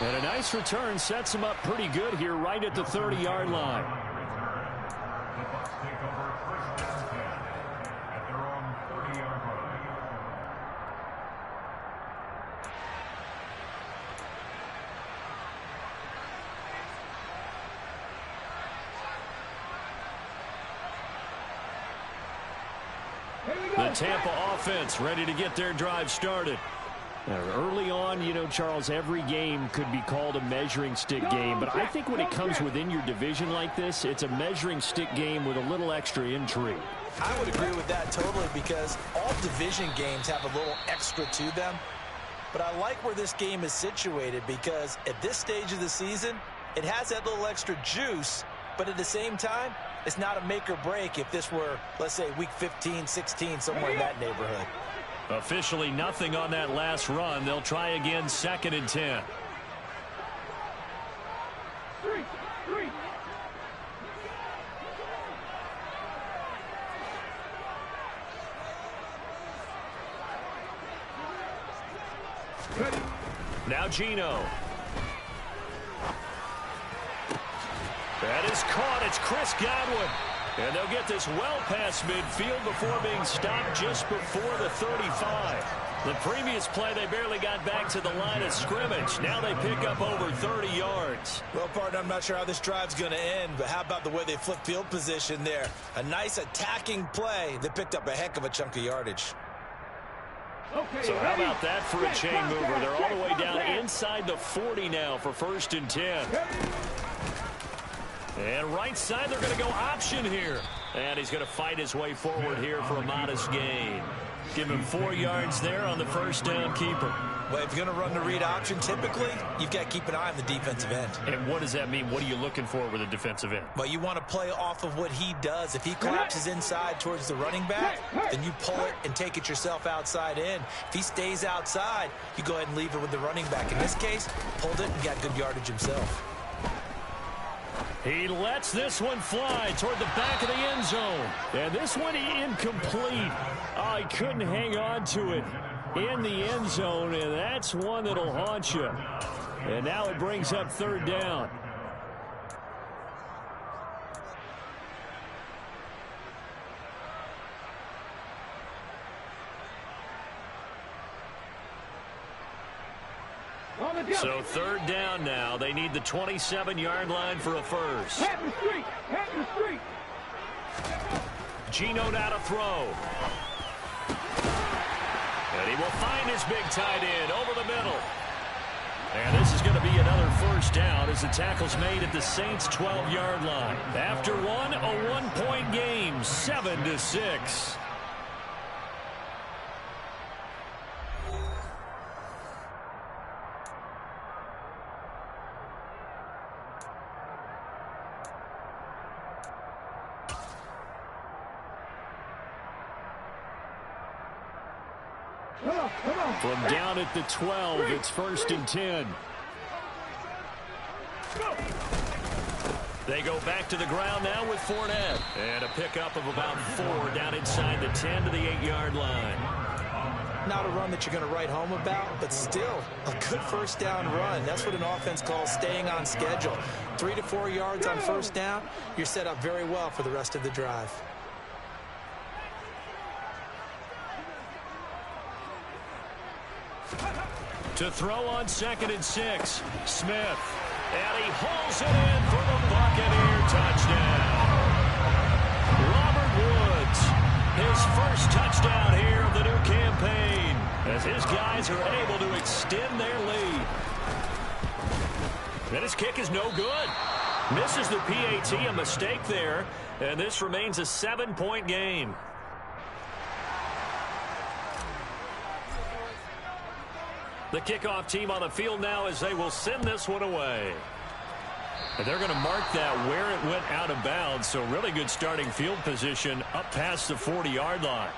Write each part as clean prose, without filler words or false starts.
And a nice return sets him up pretty good here right at the 30-yard line. The Tampa offense ready to get their drive started. Now, early on, you know, Charles, every game could be called a measuring stick game, but I think when it comes within your division like this, it's a measuring stick game with a little extra intrigue. I would agree with that totally, because all division games have a little extra to them. But I like where this game is situated, because at this stage of the season, it has that little extra juice, but at the same time, it's not a make or break if this were, let's say, week 15, 16, somewhere in that neighborhood. Officially nothing on that last run. They'll try again, 2nd and 10. Now Gino. That is caught. It's Chris Godwin. And they'll get this well past midfield before being stopped just before the 35. The previous play, they barely got back to the line of scrimmage. Now they pick up over 30 yards. Well, partner, I'm not sure how this drive's going to end, but how about the way they flip field position there? A nice attacking play that picked up a heck of a chunk of yardage. So how about that for a chain mover? They're all the way down inside the 40 now for 1st and 10. And right side, they're going to go option here. And he's going to fight his way forward here for a modest gain. Give him 4 yards there on the first down keeper. Well, if you're going to run the read option, typically, you've got to keep an eye on the defensive end. And what does that mean? What are you looking for with a defensive end? Well, you want to play off of what he does. If he collapses inside towards the running back, then you pull it and take it yourself outside in. If he stays outside, you go ahead and leave it with the running back. In this case, pulled it and got good yardage himself. He lets this one fly toward the back of the end zone. And this one incomplete. Oh, he couldn't hang on to it in the end zone, and that's one that'll haunt you. And now it brings up 3rd down. So 3rd down now. They need the 27-yard line for a first. Gino now to throw. And he will find his big tight end over the middle. And this is going to be another first down as the tackle's made at the Saints' 12-yard line. After one, a 1-point game, 7-6. From down at the 12, it's 1st and 10. They go back to the ground now with Fournette. And a pickup of about 4 down inside the 10 to the 8-yard line. Not a run that you're going to write home about, but still a good first down run. That's what an offense calls staying on schedule. 3 to 4 yards on first down, you're set up very well for the rest of the drive. To throw on 2nd and 6, Smith. And he hauls it in for the Buccaneer touchdown. Robert Woods, his first touchdown here of the new campaign, as his guys are able to extend their lead. And his kick is no good. Misses the PAT, a mistake there, and this remains a 7-point game. The kickoff team on the field now as they will send this one away. And they're going to mark that where it went out of bounds. So really good starting field position up past the 40-yard line.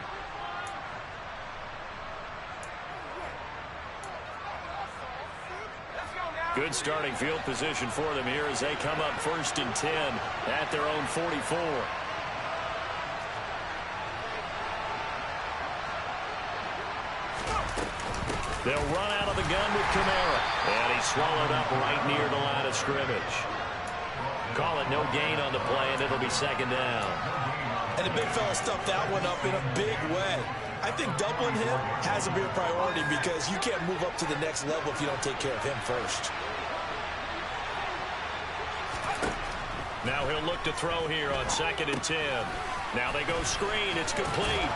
Good starting field position for them here as they come up 1st and 10 at their own 44. They'll run out of the gun with Kamara. And he's swallowed up right near the line of scrimmage. Call it no gain on the play, and it'll be second down. And the big fella stuffed that one up in a big way. I think doubling him has to be a priority because you can't move up to the next level if you don't take care of him first. Now he'll look to throw here on 2nd and 10. Now they go screen. It's complete.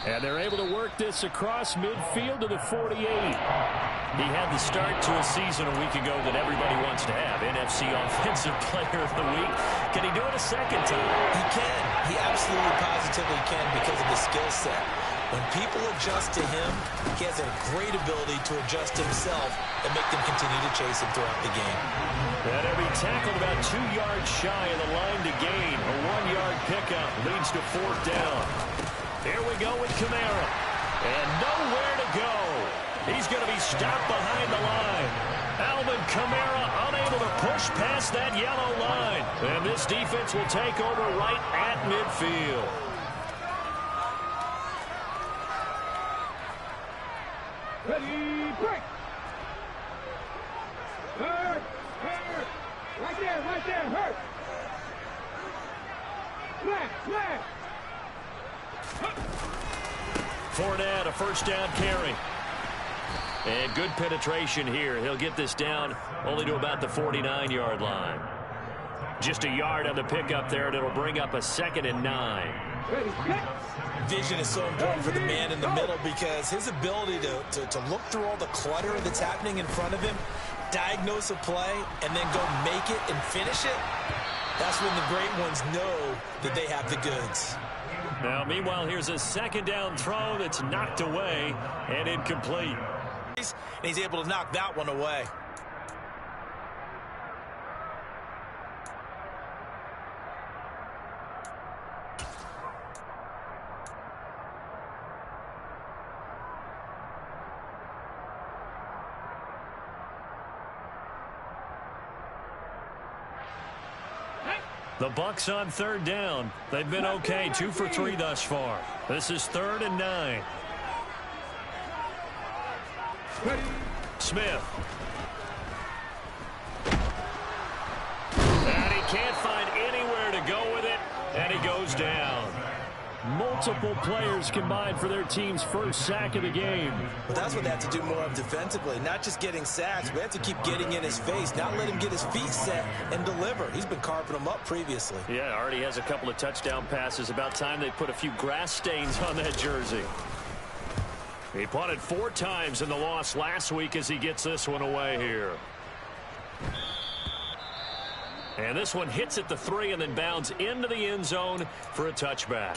And they're able to work this across midfield to the 48. He had the start to a season a week ago that everybody wants to have. NFC Offensive Player of the Week. Can he do it a second time? He can. He absolutely positively can because of the skill set. When people adjust to him, he has a great ability to adjust himself and make them continue to chase him throughout the game. And he'll be tackled about 2 yards shy of the line to gain. A 1-yard pickup leads to 4th down. Here we go with Kamara. And nowhere to go. He's going to be stopped behind the line. Alvin Kamara unable to push past that yellow line. And this defense will take over right at midfield. Ready, break. Hurt. Right there, hurt. Flat. Fournette, a 1st down carry. And good penetration here. He'll get this down only to about the 49-yard line. Just a yard on the pickup there, and it'll bring up a 2nd and 9. Vision is so important for the man in the middle because his ability to look through all the clutter that's happening in front of him, diagnose a play, and then go make it and finish it, that's when the great ones know that they have the goods. Now, meanwhile, here's a 2nd down throw that's knocked away and incomplete. And he's able to knock that one away. The Bucs on 3rd down. They've been okay, 2 for 3 thus far. This is 3rd and 9. Smith. And he can't find anywhere to go with it, and he goes down. Multiple players combined for their team's 1st sack of the game. But that's what they have to do more of defensively. Not just getting sacks, but they have to keep getting in his face, not let him get his feet set and deliver. He's been carving them up previously. Yeah, already has a couple of touchdown passes. About time they put a few grass stains on that jersey. He punted 4 times in the loss last week as he gets this one away here. And this one hits at the 3 and then bounds into the end zone for a touchback.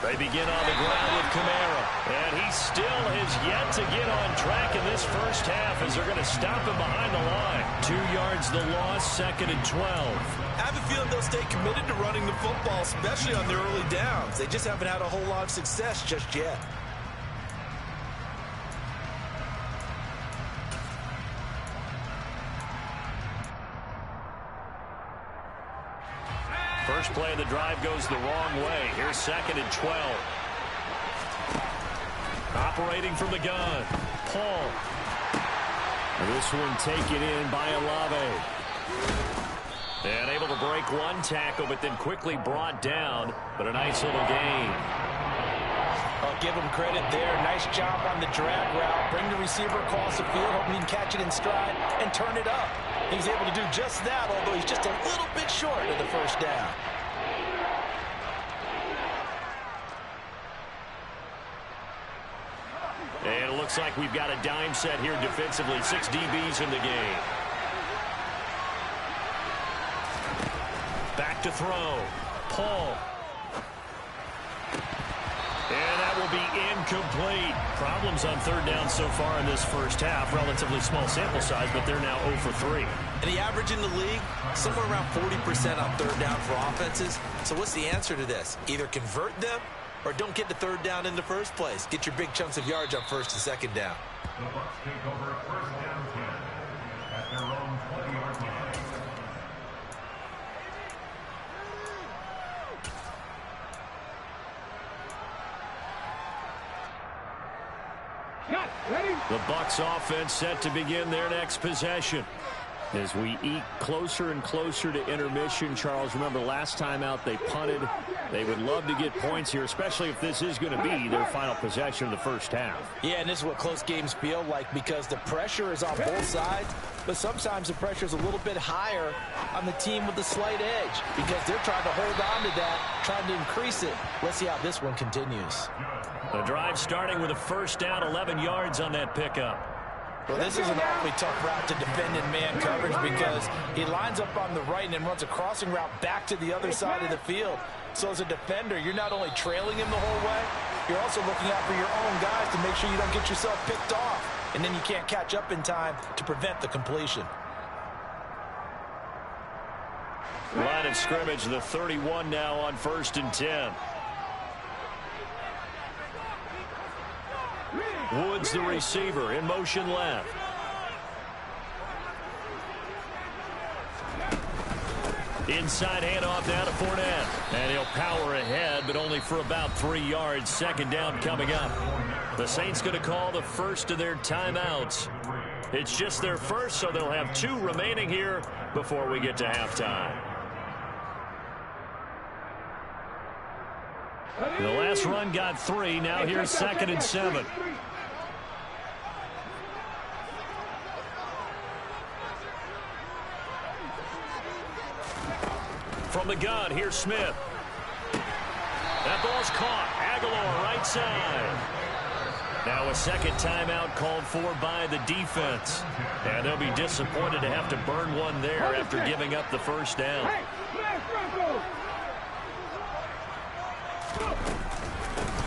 They begin on the ground with Kamara. And he still has yet to get on track in this 1st half as they're going to stop him behind the line. 2 yards the loss, 2nd and 12. I have a feeling they'll stay committed to running the football, especially on their early downs. They just haven't had a whole lot of success just yet. First play of the drive goes the wrong way. Here's 2nd and 12. Operating from the gun. Paul. This one taken in by Olave. And able to break one tackle, but then quickly brought down. But a nice little gain. I'll give him credit there. Nice job on the drag route. Bring the receiver across the field, hoping he can catch it in stride and turn it up. He's able to do just that, although he's just a little bit short of the 1st down. And it looks like we've got a dime set here defensively. 6 DBs in the game. Back to throw. Paul. And that will be incomplete. Problems on 3rd down so far in this 1st half. Relatively small sample size, but they're now 0 for 3. And the average in the league, somewhere around 40% on 3rd down for offenses. So what's the answer to this? Either convert them or don't get the third down in the first place. Get your big chunks of yards on first and second down. The Bucs take over first down 10 at their own 20-yard line. The Bucs offense set to begin their next possession. As we eke closer and closer to intermission, Charles, remember last time out they punted. They would love to get points here, especially if this is going to be their final possession of the first half. Yeah, and this is what close games feel like because the pressure is on both sides, but sometimes the pressure is a little bit higher on the team with the slight edge because they're trying to hold on to that, trying to increase it. Let's see how this one continues. The drive starting with a first down, 11 yards on that pickup. Well, this is an awfully tough route to defend in man coverage because he lines up on the right and then runs a crossing route back to the other side of the field. So as a defender, you're not only trailing him the whole way, you're also looking out for your own guys to make sure you don't get yourself picked off. And then you can't catch up in time to prevent the completion. Line of scrimmage, the 31 now on 1st and 10. Woods the receiver in motion left. Inside handoff now to Fournette. And he'll power ahead, but only for about 3 yards. Second down coming up. The Saints going to call the first of their timeouts. It's just their first, so they'll have 2 remaining here before we get to halftime. The last run got 3. Now here's 2nd and 7. From the gun, here's Smith. That ball's caught. Aguilar right side. Now a second timeout called for by the defense. And they'll be disappointed to have to burn one there after giving up the first down.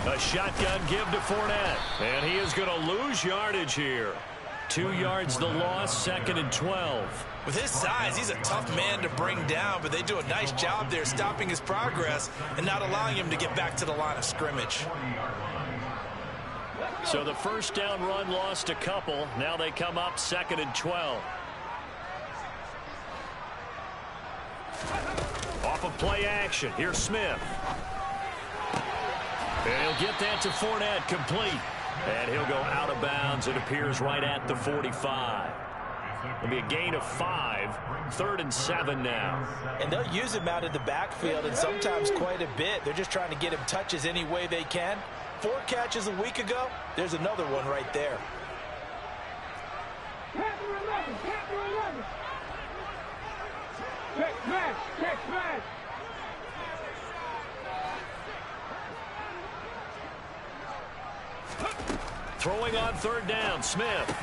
A shotgun give to Fournette. And he is going to lose yardage here. 2 yards the loss, 2nd and 12. With his size, he's a tough man to bring down, but they do a nice job there stopping his progress and not allowing him to get back to the line of scrimmage. So the first down run lost a couple. Now they come up 2nd and 12. Off of play action. Here's Smith. And he'll get that to Fournette complete. And he'll go out of bounds. It appears right at the 45. It'll be a gain of 5. 3rd and 7 now. And they'll use him out of the backfield and sometimes quite a bit. They're just trying to get him touches any way they can. 4 catches a week ago. There's another one right there. Check smash, check smash. Throwing on 3rd down, Smith.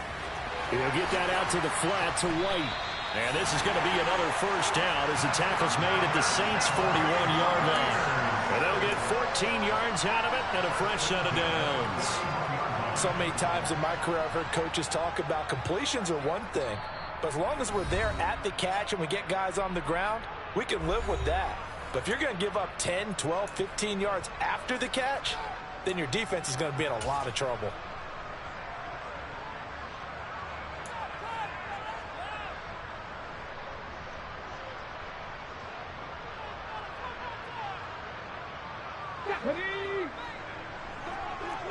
He'll get that out to the flat to White. And this is going to be another first down as the tackle's made at the Saints' 41-yard line. And they'll get 14 yards out of it and a fresh set of downs. So many times in my career I've heard coaches talk about completions are one thing, but as long as we're there at the catch and we get guys on the ground, we can live with that. But if you're going to give up 10, 12, 15 yards after the catch, then your defense is going to be in a lot of trouble.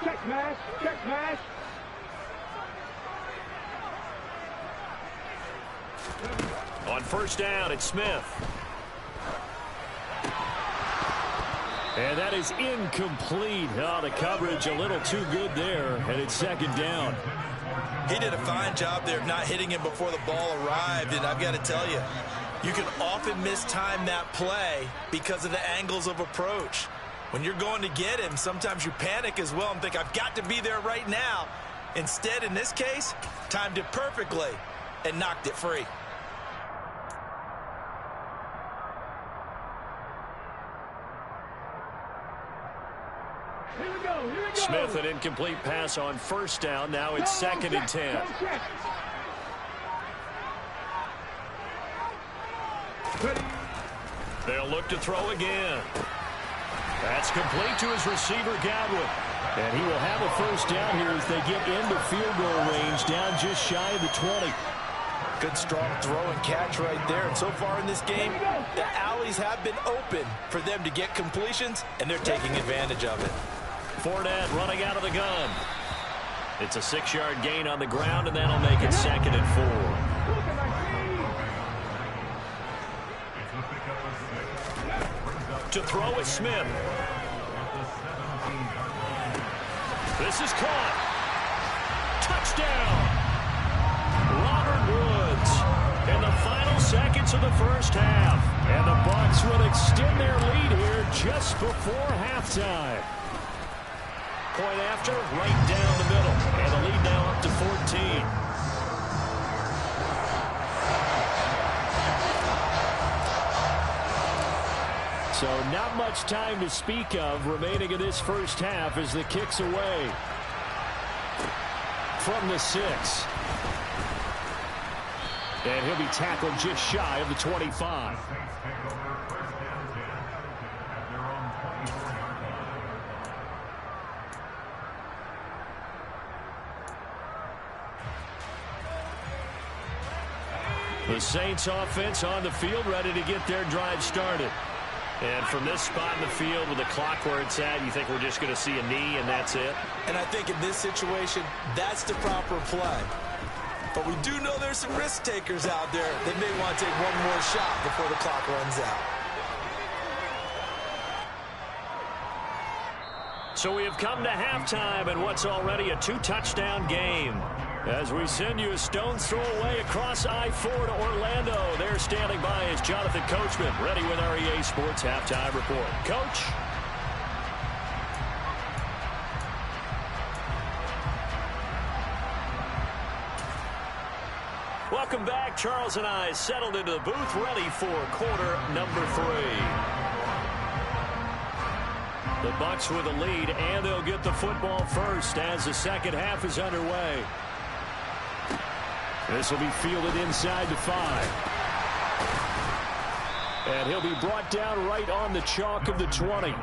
Check smash, check smash. On first down, it's Smith. And that is incomplete. Oh, the coverage a little too good there, and it's 2nd down. He did a fine job there of not hitting him before the ball arrived, and I've got to tell you, you can often mistime that play because of the angles of approach. When you're going to get him, sometimes you panic as well and think, I've got to be there right now. Instead, in this case, timed it perfectly and knocked it free. Here we go, here we go. Smith, an incomplete pass on first down. Now it's 2nd and 10. They'll look to throw again. That's complete to his receiver, Godwin. And he will have a first down here as they get into field goal range, down just shy of the 20. Good strong throw and catch right there. And so far in this game, the alleys have been open for them to get completions, and they're taking advantage of it. Fournette running out of the gun. It's a 6-yard gain on the ground, and that'll make it 2nd and 4. To throw is Smith. This is caught. Touchdown. Robert Woods in the final seconds of the first half. And the Bucs will extend their lead here just before halftime. Point after, right down the middle. And the lead now up to 14. So not much time to speak of remaining in this first half as the kick's away from the 6. And he'll be tackled just shy of the 25. The Saints offense on the field, ready to get their drive started. And from this spot in the field with the clock where it's at, you think we're just going to see a knee and that's it? And I think in this situation, that's the proper play. But we do know there's some risk takers out there that may want to take one more shot before the clock runs out. So we have come to halftime in what's already a 2-touchdown game. As we send you a stone's throw away across I-4 to Orlando. There standing by is Jonathan Coachman, ready with our EA Sports Halftime Report. Coach? Welcome back. Charles and I settled into the booth, ready for quarter number 3. The Bucs with a lead, and they'll get the football first as the second half is underway. This will be fielded inside the 5. And he'll be brought down right on the chalk of the 20.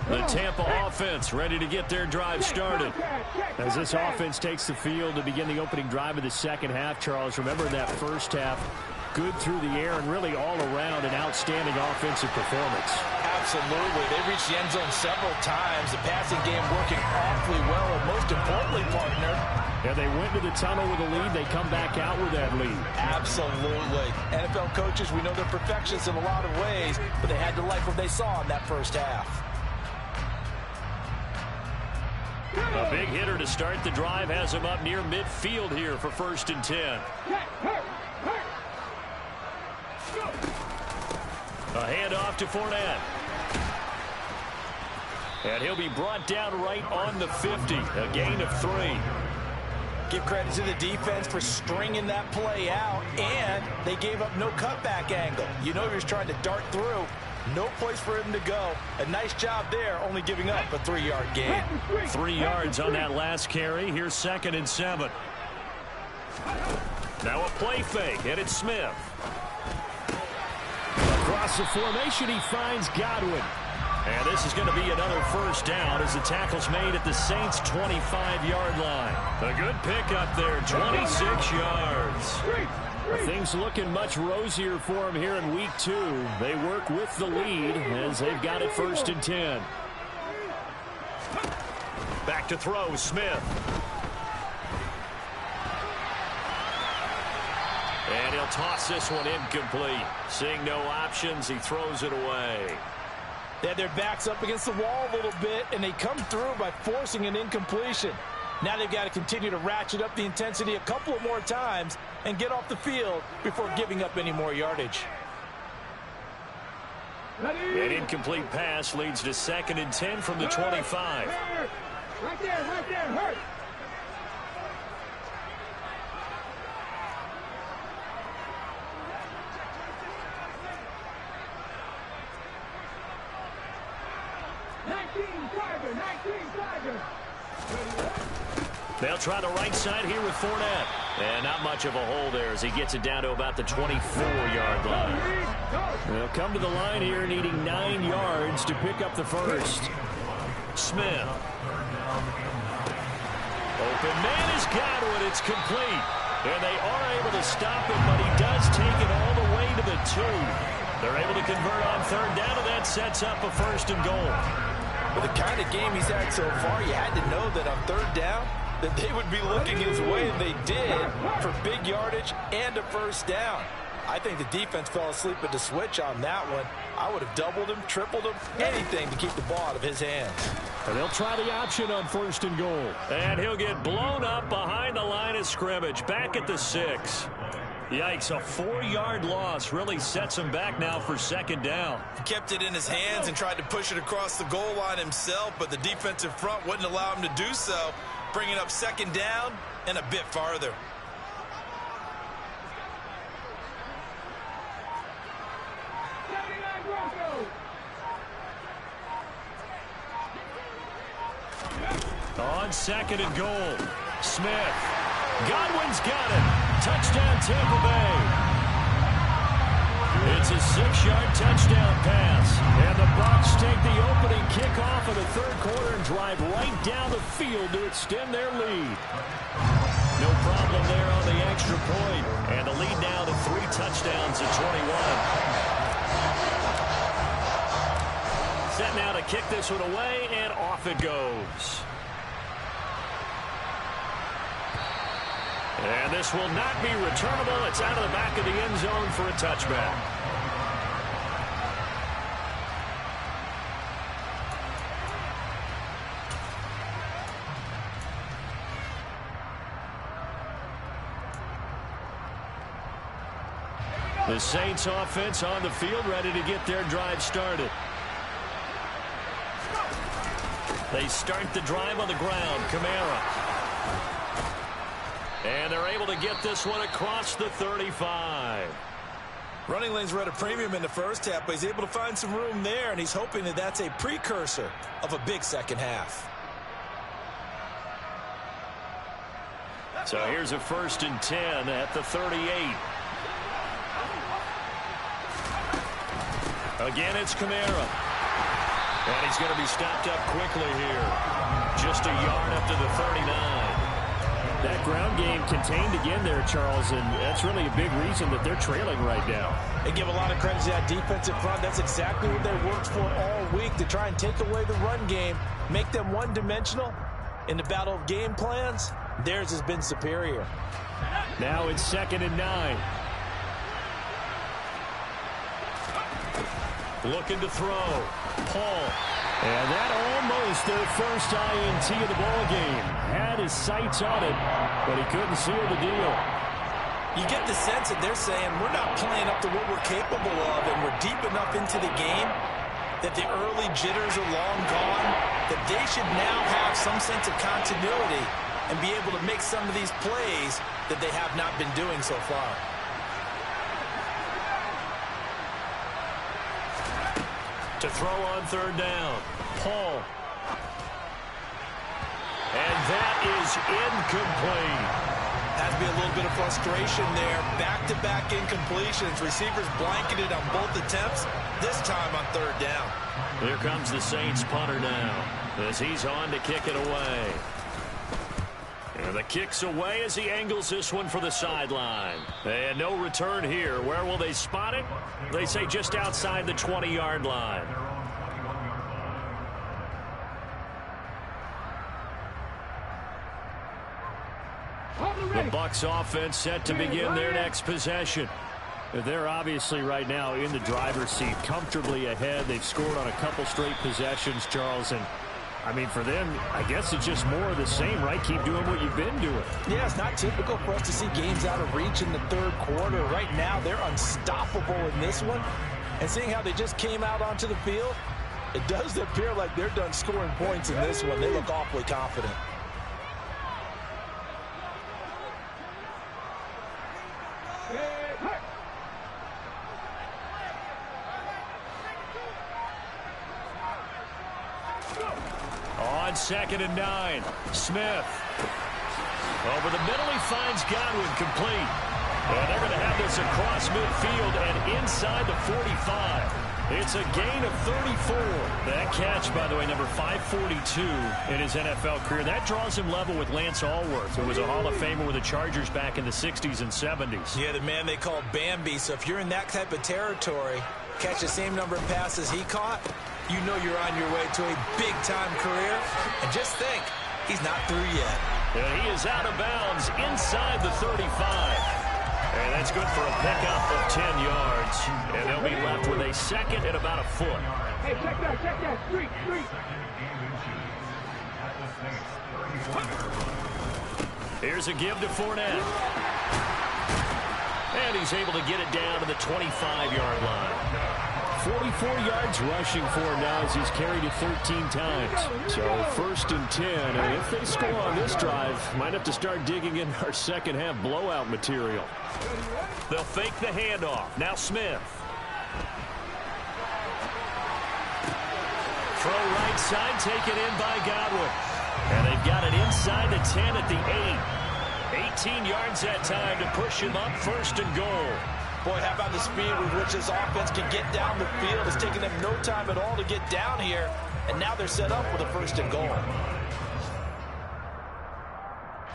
The Tampa offense ready to get their drive started. As this offense takes the field to begin the opening drive of the second half, Charles, remember that first half, good through the air and really all around an outstanding offensive performance. Absolutely. They reached the end zone several times. The passing game working awfully well, and most importantly, partner, yeah, they went to the tunnel with a lead. They come back out with that lead. Absolutely. NFL coaches, we know they're perfectionists in a lot of ways, but they had to like what they saw in that first half. A big hitter to start the drive has him up near midfield here for 1st and 10. A handoff to Fournette. And he'll be brought down right on the 50. A gain of 3. Give credit to the defense for stringing that play out, and they gave up no cutback angle. You know he was trying to dart through. No place for him to go. A nice job there, only giving up a 3-yard gain. 3 yards on that last carry. Here's 2nd and 7. Now a play fake, and it's Smith. Across the formation, he finds Godwin. And this is going to be another first down as the tackle's made at the Saints' 25-yard line. A good pickup there, 26 yards. Things looking much rosier for him here in week 2. They work with the lead as they've got it 1st and 10. Back to throw, Smith. And he'll toss this one incomplete. Seeing no options, he throws it away. They had their backs up against the wall a little bit, and they come through by forcing an incompletion. Now they've got to continue to ratchet up the intensity a couple of more times and get off the field before giving up any more yardage. An incomplete pass leads to 2nd and 10 from the 25. Right there, hurt. They'll try the right side here with Fournette. And not much of a hole there as he gets it down to about the 24-yard line. They'll come to the line here needing 9 yards to pick up the first. Smith. Open man is Godwin. It's complete. And they are able to stop him, but he does take it all the way to the 2. They're able to convert on third down, and that sets up a first and goal. With the kind of game he's had so far, you had to know that on third down, that they would be looking his way, and they did, for big yardage and a first down. I think the defense fell asleep at the switch on that one. I would have doubled him, tripled him, anything to keep the ball out of his hands. And they'll try the option on first and goal. And he'll get blown up behind the line of scrimmage, back at the 6. Yikes, a 4-yard loss really sets him back now for second down. He kept it in his hands and tried to push it across the goal line himself, but the defensive front wouldn't allow him to do so, bringing up second down and a bit farther. On second and goal, Smith. Godwin's got it. Touchdown, Tampa Bay. It's a 6-yard touchdown pass. And the Bucs take the opening kickoff of the third quarter and drive right down the field to extend their lead. No problem there on the extra point. And the lead now to 3 touchdowns at 21. Set now to kick this one away, and off it goes. And this will not be returnable. It's out of the back of the end zone for a touchback. The Saints offense on the field, ready to get their drive started. They start the drive on the ground. Kamara. And they're able to get this one across the 35. Running lanes were at a premium in the first half, but he's able to find some room there, and he's hoping that that's a precursor of a big second half. So here's a 1st and 10 at the 38. Again, it's Kamara. And he's going to be stopped up quickly here. Just a yard up to the 39. That ground game contained again there, Charles, and that's really a big reason that they're trailing right now. They give a lot of credit to that defensive front. That's exactly what they worked for all week, to try and take away the run game, make them one-dimensional. In the battle of game plans, theirs has been superior. Now it's 2nd and 9. Looking to throw. Paul. And that almost their first INT of the ball game. Had his sights on it, but he couldn't seal the deal. You get the sense that they're saying we're not playing up to what we're capable of, and we're deep enough into the game that the early jitters are long gone, that they should now have some sense of continuity and be able to make some of these plays that they have not been doing so far. To throw on third down. Paul. And that is incomplete. Has to be a little bit of frustration there. Back-to-back incompletions. Receivers blanketed on both attempts, this time on third down. Here comes the Saints punter now, as he's on to kick it away. And the kick's away as he angles this one for the sideline. And no return here. Where will they spot it? They say just outside the 20-yard line. The Bucs offense set to begin their next possession. They're obviously right now in the driver's seat, comfortably ahead. They've scored on a couple straight possessions, Charles, and I mean, for them, I guess it's just more of the same, right? Keep doing what you've been doing. Yeah, it's not typical for us to see games out of reach in the third quarter. Right now, they're unstoppable in this one. And seeing how they just came out onto the field, it does appear like they're done scoring points in this one. They look awfully confident. On 2nd and 9, Smith. Over the middle, he finds Godwin, complete. And they're going to have this across midfield and inside the 45. It's a gain of 34. That catch, by the way, number 542 in his NFL career. That draws him level with Lance Allworth, who was a Hall of Famer with the Chargers back in the 60s and 70s. Yeah, the man they call Bambi. So if you're in that type of territory, catch the same number of passes he caught, you know you're on your way to a big-time career. And just think, he's not through yet. And he is out of bounds inside the 35. And that's good for a pickup of 10 yards. And they'll be left with a second and about a foot. Hey, check that. Street. Here's a give to Fournette. And he's able to get it down to the 25-yard line. 44 yards rushing for him now as he's carried it 13 times. So 1st and 10. And if they score on this drive, might have to start digging in our second half blowout material. They'll fake the handoff. Now Smith. Throw right side, taken in by Godwin. And they've got it inside the 10 at the 8. 18 yards that time to push him up 1st and goal. Boy, how about the speed with which this offense can get down the field? It's taken them no time at all to get down here. And now they're set up with a 1st and goal.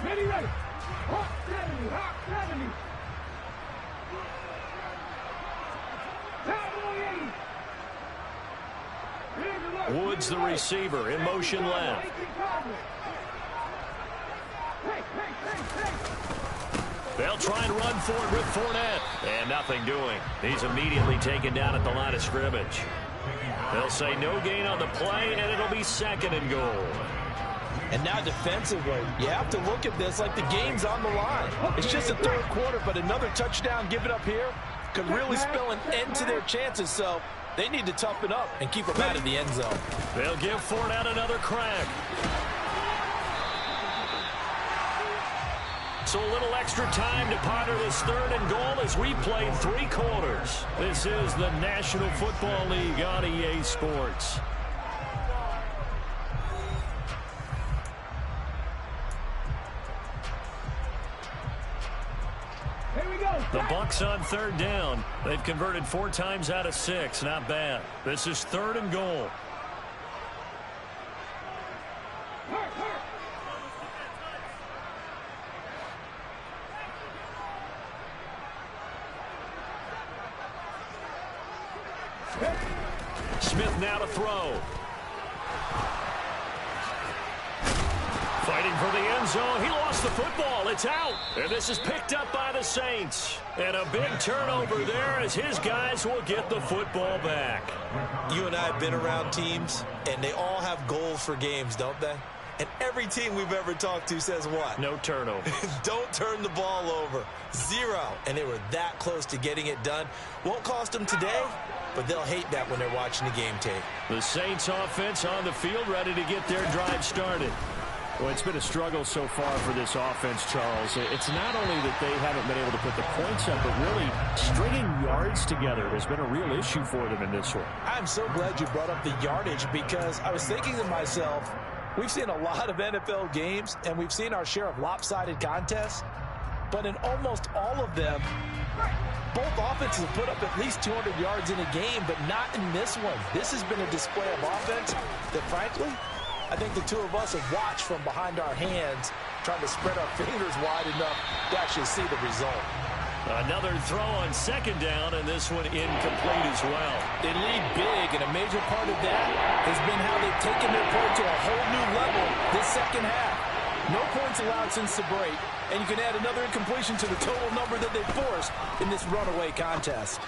Ready. Hot 70. Woods, the receiver, in motion left. They'll try and run for it with Fournette. And nothing doing. He's immediately taken down at the line of scrimmage. They'll say no gain on the play, and it'll be 2nd and goal. And now defensively, you have to look at this like the game's on the line. It's just the 3rd quarter, but another touchdown given up here could really spell an end to their chances. So they need to toughen up and keep them out of the end zone. They'll give Fournette another crack. So a little extra time to ponder this 3rd and goal as we played 3 quarters. This is the National Football League on EA Sports. Here we go. The Bucs on 3rd down. They've converted 4 times out of 6. Not bad. This is 3rd and goal. Smith now to throw. Fighting for the end zone. He lost the football. It's out. And this is picked up by the Saints. And a big turnover there as his guys will get the football back. You and I have been around teams, and they all have goals for games, don't they? And every team we've ever talked to says what? No turnover. Don't turn the ball over. 0. And they were that close to getting it done. Won't cost them today, but they'll hate that when they're watching the game tape. The Saints offense on the field, ready to get their drive started. Well, it's been a struggle so far for this offense, Charles. It's not only that they haven't been able to put the points up, but really stringing yards together has been a real issue for them in this one. I'm so glad you brought up the yardage because I was thinking to myself, we've seen a lot of NFL games, and we've seen our share of lopsided contests, but in almost all of them, both offenses have put up at least 200 yards in a game, but not in this one. This has been a display of offense that, frankly, I think the two of us have watched from behind our hands, trying to spread our fingers wide enough to actually see the result. Another throw on 2nd down, and this one incomplete as well. They lead big, and a major part of that has been how they've taken their play to a whole new level this 2nd half. No points allowed since the break, and you can add another incompletion to the total number that they forced in this runaway contest.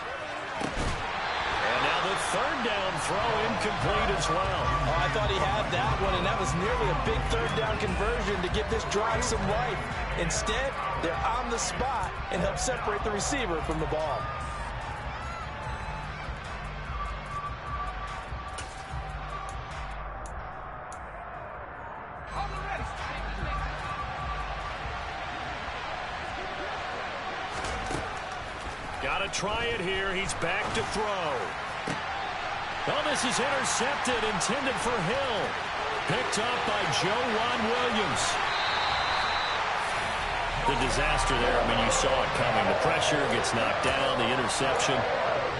And now the 3rd down throw incomplete as well. Oh, I thought he had that one, and that was nearly a big 3rd down conversion to give this drive some life. Instead, they're on the spot and help separate the receiver from the ball. Got to try it here. He's back to throw. Oh, this is intercepted, intended for Hill. Picked up by Joe Williams. The disaster there, I mean, you saw it coming. The pressure gets knocked down, the interception.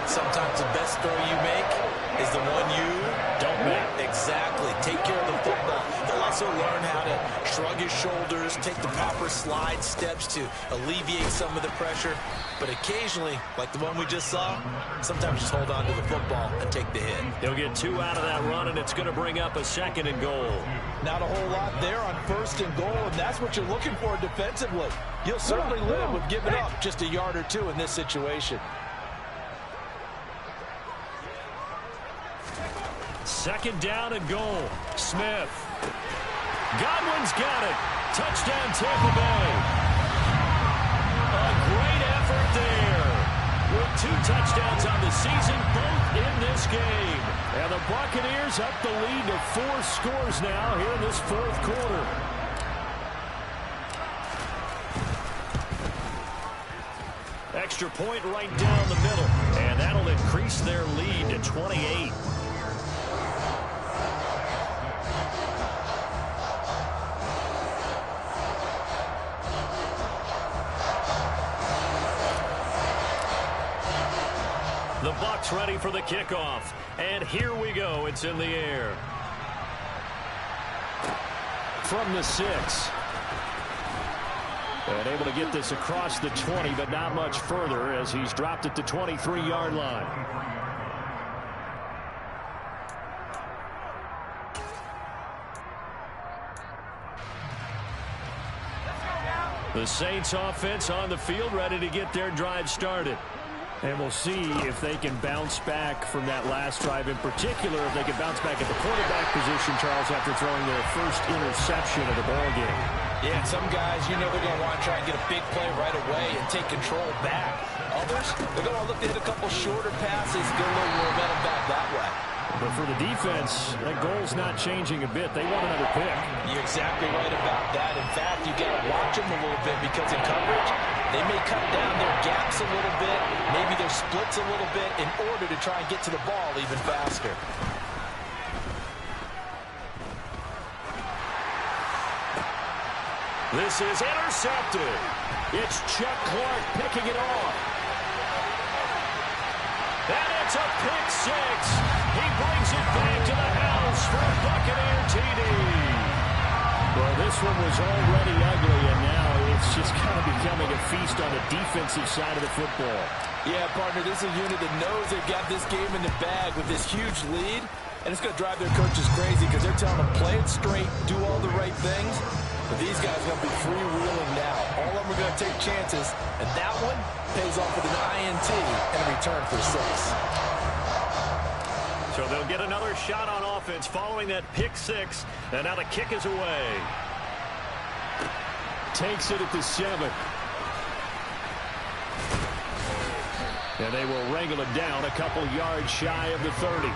Sometimes the best throw you make is the one you don't make. Exactly. Take care of the football. He'll also learn how to shrug his shoulders, take the proper slide steps to alleviate some of the pressure. But occasionally, like the one we just saw, sometimes just hold on to the football and take the hit. He'll get 2 out of that run, and it's going to bring up a 2nd and goal. Not a whole lot there on 1st and goal, and that's what you're looking for defensively. You'll certainly live with giving up just a yard or 2 in this situation. 2nd down and goal. Smith. Godwin's got it. Touchdown, Tampa Bay. A great effort there. With 2 touchdowns on the season, both in this game. And the Buccaneers up the lead to 4 scores now here in this 4th quarter. Extra point right down the middle. And that'll increase their lead to 28. The Bucs ready for the kickoff. And here we go. It's in the air. From the 6. And able to get this across the 20, but not much further as he's dropped it to 23-yard line. The Saints offense on the field, ready to get their drive started. And we'll see if they can bounce back from that last drive. In particular, if they can bounce back at the quarterback position, Charles, after throwing their first interception of the ball game. Yeah, and some guys, you know they're going to want to try and get a big play right away and take control back. Others, they're going to look to hit a couple shorter passes, get a little momentum back that way. But for the defense, that goal's not changing a bit. They want another pick. You're exactly right about that. In fact, you got to watch them a little bit because in coverage, they may cut down their gaps a little bit, maybe their splits a little bit in order to try and get to the ball even faster. This is intercepted. It's Chuck Clark picking it off. And it's a pick 6. He brings it back to the house for a Buccaneer TD. Well, this one was already ugly, and now it's just kind of becoming a feast on the defensive side of the football. Yeah, partner, this is a unit that knows they've got this game in the bag with this huge lead, and it's going to drive their coaches crazy because they're telling them play it straight, do all the right things. But these guys are going to be freewheeling now. All of them are going to take chances, and that one pays off with an INT and a return for 6. So they'll get another shot on offense following that pick 6, and now the kick is away. Takes it at the 7. And they will wrangle it down a couple yards shy of the 30.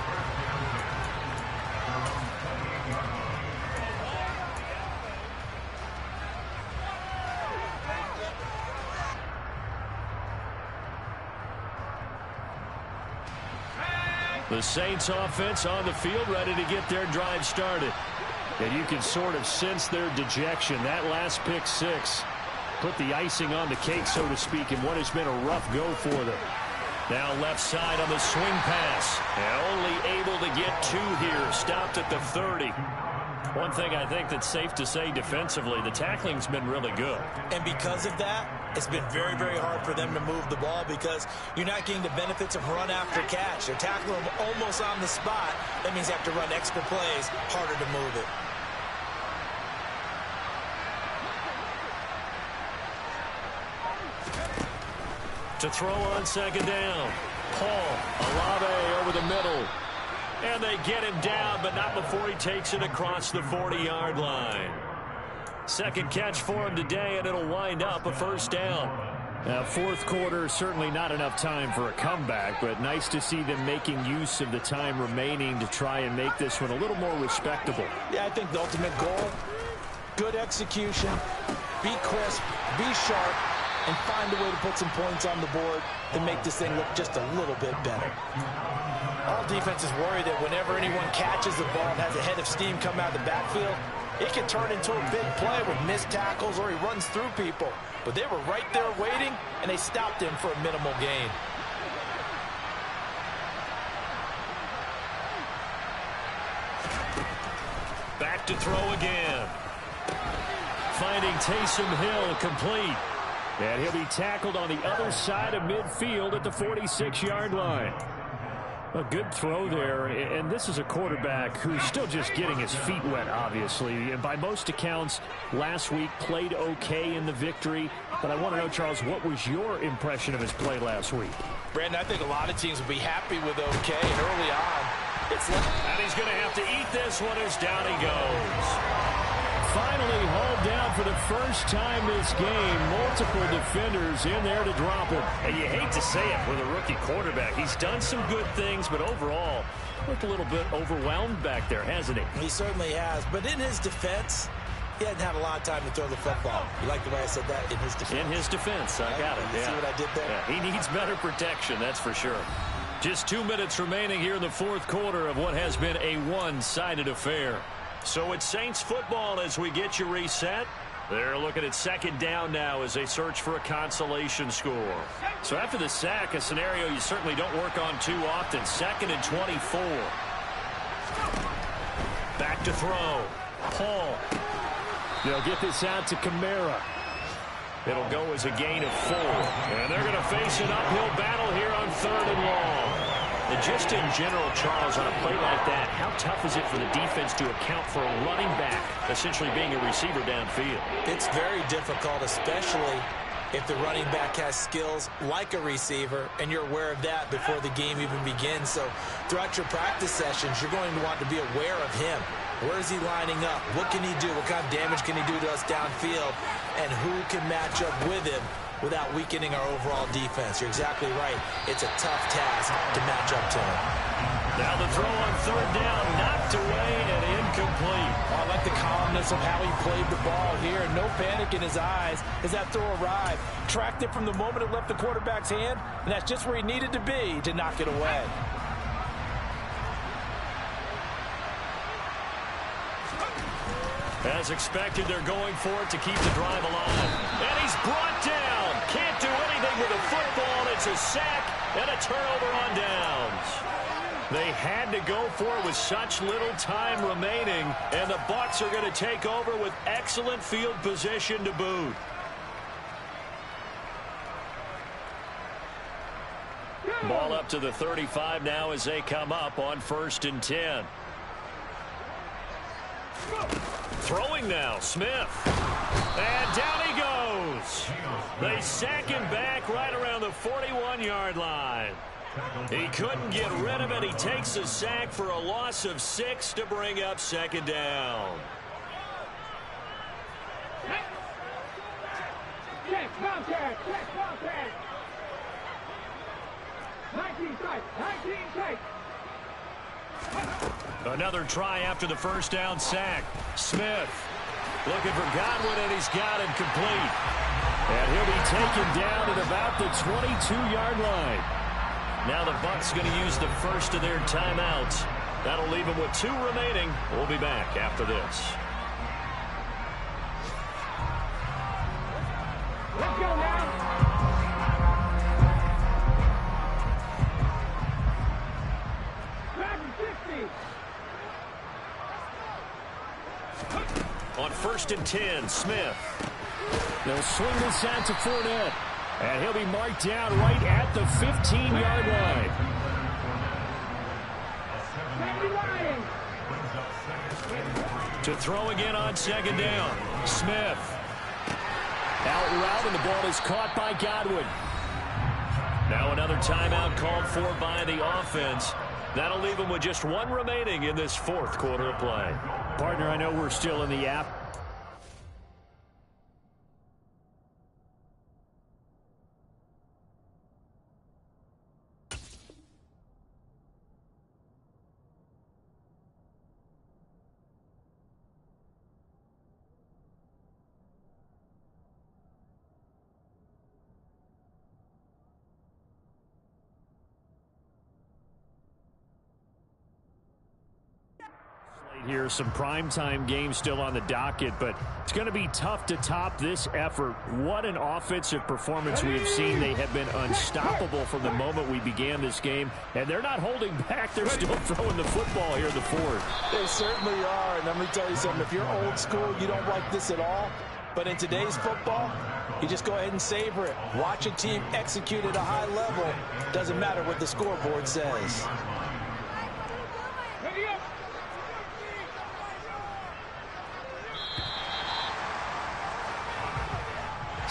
The Saints offense on the field ready to get their drive started. And you can sort of sense their dejection. That last pick 6 put the icing on the cake, so to speak, in what has been a rough go for them. Now left side on the swing pass. And only able to get 2 here. Stopped at the 30. One thing I think that's safe to say defensively, the tackling's been really good. And because of that, it's been very, very hard for them to move the ball because you're not getting the benefits of run after catch. They're tackling them almost on the spot. That means they have to run extra plays, harder to move it. To throw on 2nd down. Paul, Olave over the middle. And they get him down, but not before he takes it across the 40-yard line. 2nd catch for him today, and it'll wind up a 1st down. Now, 4th quarter, certainly not enough time for a comeback, but nice to see them making use of the time remaining to try and make this one a little more respectable. Yeah, I think the ultimate goal, good execution, be crisp, be sharp, and find a way to put some points on the board to make this thing look just a little bit better. All defenses worry that whenever anyone catches the ball and has a head of steam come out of the backfield, It can turn into a big play with missed tackles or he runs through people. But they were right there waiting, and they stopped him for a minimal gain. Back to throw again. Finding Taysom Hill complete. And he'll be tackled on the other side of midfield at the 46-yard line. A good throw there, and this is a quarterback who's still just getting his feet wet, obviously. And by most accounts, last week played okay in the victory. But I want to know, Charles, what was your impression of his play last week? Brandon, I think a lot of teams will be happy with okay, and early on, it's like... And he's going to have to eat this one as down he goes. Finally hauled down for the first time this game. Multiple defenders in there to drop him. And you hate to say it with a rookie quarterback. He's done some good things, but overall, looked a little bit overwhelmed back there, hasn't he? He certainly has. But in his defense, he hadn't had a lot of time to throw the football. You like the way I said that? In his defense. In his defense. I got it. You see what I did there? Yeah, he needs better protection, that's for sure. Just 2 minutes remaining here in the fourth quarter of what has been a one-sided affair. So it's Saints football as we get you reset. They're looking at second down now as they search for a consolation score. So after the sack, a scenario you certainly don't work on too often. 2nd and 24. Back to throw. Paul. They'll get this out to Kamara. It'll go as a gain of 4. And they're going to face an uphill battle here on 3rd and long. And just in general, Charles, on a play like that, how tough is it for the defense to account for a running back essentially being a receiver downfield? It's very difficult, especially if the running back has skills like a receiver, and you're aware of that before the game even begins. So throughout your practice sessions, you're going to want to be aware of him. Where is he lining up? What can he do? What kind of damage can he do to us downfield? And who can match up with him without weakening our overall defense? You're exactly right. It's a tough task to match up to him. Now the throw on 3rd down, knocked away and incomplete. I like the calmness of how he played the ball here. No panic in his eyes as that throw arrived. Tracked it from the moment it left the quarterback's hand, and that's just where he needed to be to knock it away. As expected, they're going for it to keep the drive alive. And he's brought down. Can't do anything with the football. It's a sack and a turnover on downs. They had to go for it with such little time remaining, and the Bucs are going to take over with excellent field position to boot. Ball up to the 35 now as they come up on 1st and 10. Throwing now, Smith. And down he goes. They sack him back right around the 41-yard line. He couldn't get rid of it. He takes a sack for a loss of 6 to bring up 2nd down. Check contact. Check contact. 19 strikes. 19 strikes. Another try after the first down sack. Smith looking for Godwin, and he's got him complete. And he'll be taken down at about the 22-yard line. Now the Bucs going to use the first of their timeouts. That'll leave them with 2 remaining. We'll be back after this. Let's go now. On 1st and 10, Smith. They'll swing this out to Fournette. And he'll be marked down right at the 15-yard line. To throw again on 2nd down. Smith. Out route, and the ball is caught by Godwin. Now another timeout called for by the offense. That'll leave them with just 1 remaining in this 4th quarter of play. Partner, I know we're still in the app. Here, some primetime games still on the docket, but it's going to be tough to top this effort. What an offensive performance we have seen. They have been unstoppable from the moment we began this game, and they're not holding back. They're still throwing the football here in the fourth. They certainly are, and let me tell you something. If you're old school, you don't like this at all. But in today's football, you just go ahead and savor it. Watch a team execute at a high level. Doesn't matter what the scoreboard says.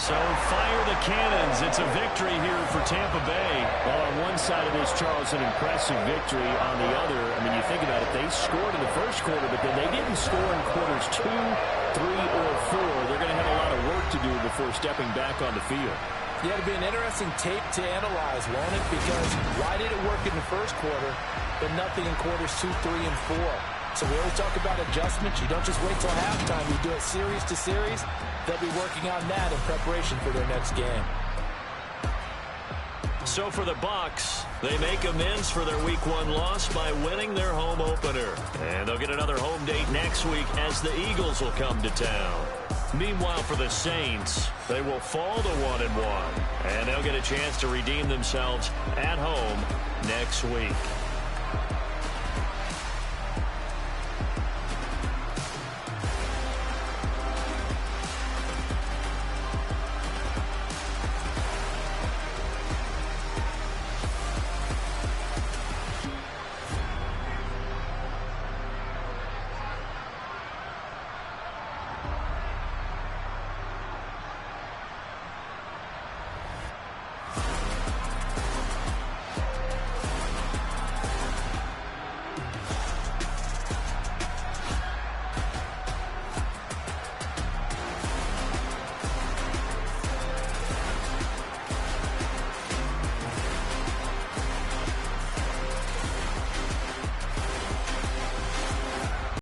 So fire the cannons. It's a victory here for Tampa Bay. Well, on one side of this, Charles, an impressive victory. On the other, I mean, you think about it, they scored in the first quarter, but then they didn't score in quarters 2, 3, or 4. They're going to have a lot of work to do before stepping back on the field. Yeah, it'll be an interesting tape to analyze, won't it? Because why did it work in the first quarter, but nothing in quarters 2, 3, and 4? So we always talk about adjustments. You don't just wait till halftime. You do it series to series. They'll be working on that in preparation for their next game. So for the Bucs, they make amends for their Week 1 loss by winning their home opener. And they'll get another home date next week as the Eagles will come to town. Meanwhile, for the Saints, they will fall to 1-1. And they'll get a chance to redeem themselves at home next week.